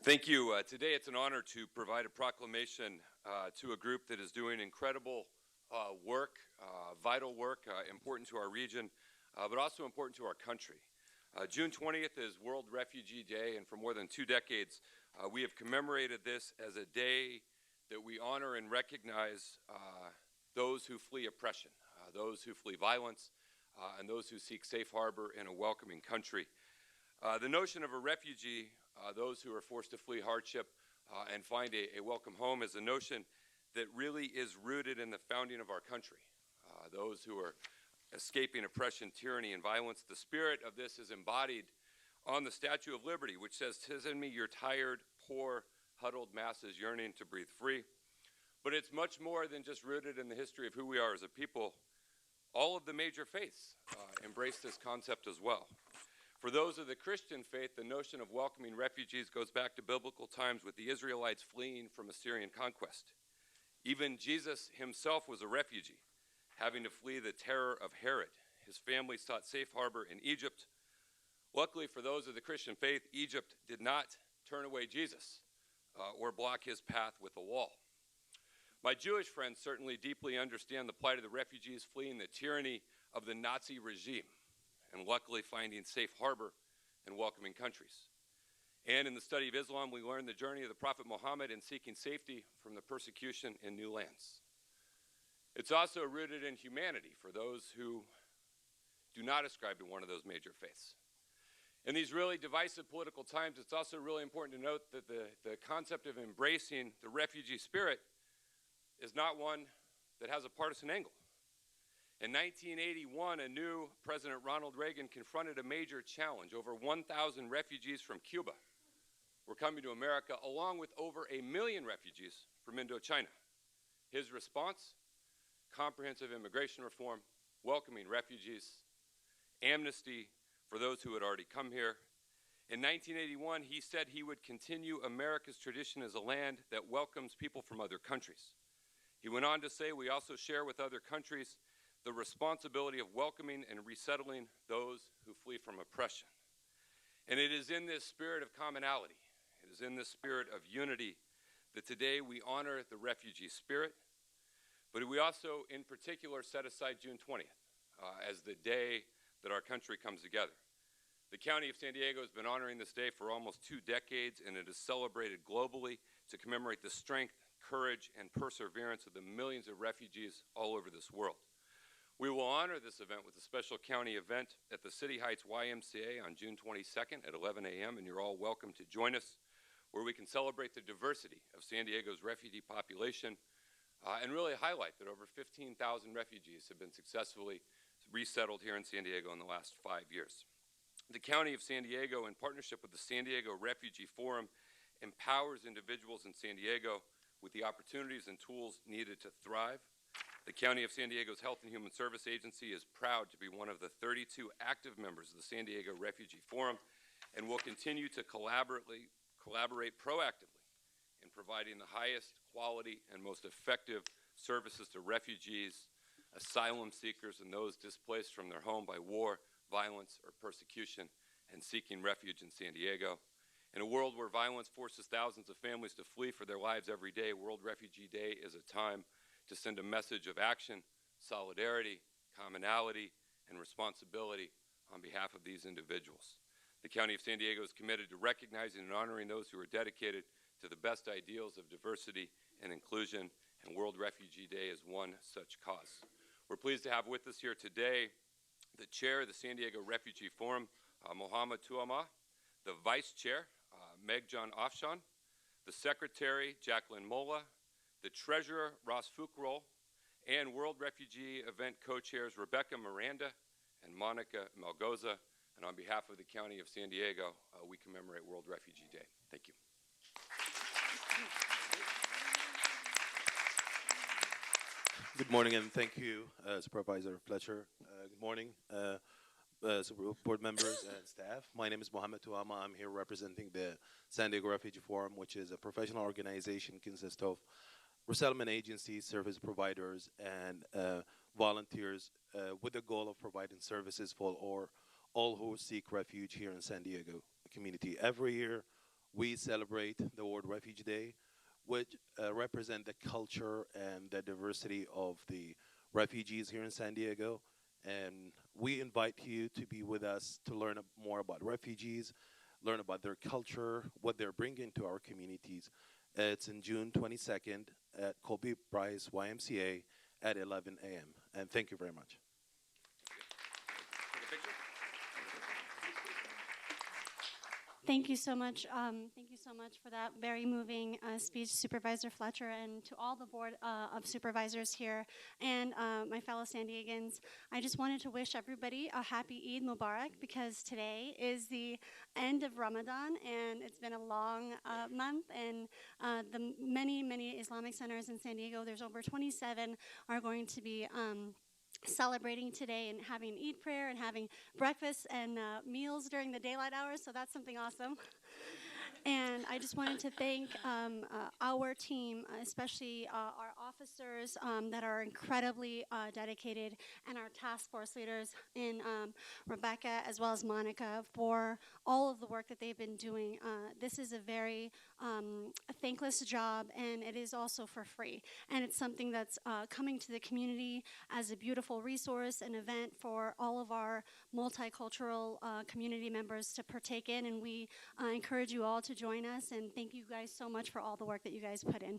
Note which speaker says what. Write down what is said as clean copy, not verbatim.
Speaker 1: Thank you. Today it's an honor to provide a proclamation to a group that is doing incredible work, vital work, important to our region, but also important to our country. June 20th is World Refugee Day, and for more than 2 decades, we have commemorated this as a day that we honor and recognize those who flee oppression, those who flee violence, and those who seek safe harbor in a welcoming country. The notion of a refugee, those who are forced to flee hardship and find a welcome home, is a notion that really is rooted in the founding of our country. Those who are escaping oppression, tyranny, and violence. The spirit of this is embodied on the Statue of Liberty, which says, "'Tis in me your tired, poor, huddled masses yearning to breathe free." But it's much more than just rooted in the history of who we are as a people. All of the major faiths embrace this concept as well. For those of the Christian faith, the notion of welcoming refugees goes back to biblical times with the Israelites fleeing from Assyrian conquest. Even Jesus himself was a refugee, having to flee the terror of Herod. His family sought safe harbor in Egypt. Luckily for those of the Christian faith, Egypt did not turn away Jesus or block his path with a wall. My Jewish friends certainly deeply understand the plight of the refugees fleeing the tyranny of the Nazi regime, and luckily finding safe harbor in welcoming countries. And in the study of Islam, we learn the journey of the Prophet Muhammad in seeking safety from the persecution in new lands. It's also rooted in humanity for those who do not ascribe to one of those major faiths. In these really divisive political times, it's also really important to note that the concept of embracing the refugee spirit is not one that has a partisan angle. In 1981, a new President Ronald Reagan confronted a major challenge. Over 1,000 refugees from Cuba were coming to America, along with over 1 million refugees from Indochina. His response? Comprehensive immigration reform, welcoming refugees, amnesty for those who had already come here. In 1981, he said he would continue America's tradition as a land that welcomes people from other countries. He went on to say, we also share with other countries the responsibility of welcoming and resettling those who flee from oppression. And it is in this spirit of commonality, it is in this spirit of unity that today we honor the refugee spirit, but we also in particular set aside June 20th as the day that our country comes together. The County of San Diego has been honoring this day for almost 2 decades, and it is celebrated globally to commemorate the strength, courage, and perseverance of the millions of refugees all over this world. We will honor this event with a special county event at the City Heights YMCA on June 22nd at 11 a.m., and you're all welcome to join us, where we can celebrate the diversity of San Diego's refugee population and really highlight that over 15,000 refugees have been successfully resettled here in San Diego in the last 5 years. The County of San Diego, in partnership with the San Diego Refugee Forum, empowers individuals in San Diego with the opportunities and tools needed to thrive. The County of San Diego's Health and Human Service Agency is proud to be one of the 32 active members of the San Diego Refugee Forum, and will continue to collaborate proactively in providing the highest quality and most effective services to refugees, asylum seekers, and those displaced from their home by war, violence, or persecution, and seeking refuge in San Diego. In a world where violence forces thousands of families to flee for their lives every day, World Refugee Day is a time to send a message of action, solidarity, commonality, and responsibility on behalf of these individuals. The County of San Diego is committed to recognizing and honoring those who are dedicated to the best ideals of diversity and inclusion, and World Refugee Day is one such cause. We're pleased to have with us here today the Chair of the San Diego Refugee Forum, Mohammed Tuama, the Vice Chair, Meg-John Afshan, the Secretary, Jacqueline Mola, the Treasurer, Ross Fukrol, and World Refugee Event Co-Chairs Rebecca Miranda and Monica Malgoza. And on behalf of the County of San Diego, we commemorate World Refugee Day. Thank you.
Speaker 2: Good morning, and thank you, Supervisor Fletcher. Good morning, board members and staff. My name is Mohammed Tuama. I'm here representing the San Diego Refugee Forum, which is a professional organization consist of resettlement agencies, service providers, and volunteers with the goal of providing services for all who seek refuge here in San Diego community. Every year, we celebrate the World Refugee Day, which represent the culture and the diversity of the refugees here in San Diego. And we invite you to be with us to learn more about refugees, learn about their culture, what they're bringing to our communities. It's in June 22nd at Colby Bryce YMCA at 11 a.m. And thank you very much.
Speaker 1: Take a picture.
Speaker 3: Thank you so much. Thank you so much for that very moving speech, Supervisor Fletcher, and to all the board of supervisors here and my fellow San Diegans. I just wanted to wish everybody a happy Eid Mubarak because today is the end of Ramadan and it's been a long month. And the many Islamic centers in San Diego, there's over 27, are going to be celebrating today and having Eid prayer and having breakfast and meals during the daylight hours, so that's something awesome. And I just wanted to thank our team, especially our officers that are incredibly dedicated, and our task force leaders in Rebecca as well as Monica for all of the work that they've been doing. This is a very thankless job, and it is also for free. And it's something that's coming to the community as a beautiful resource, an event for all of our multicultural community members to partake in. And we encourage you all to join us, and thank you guys so much for all the work that you guys put in.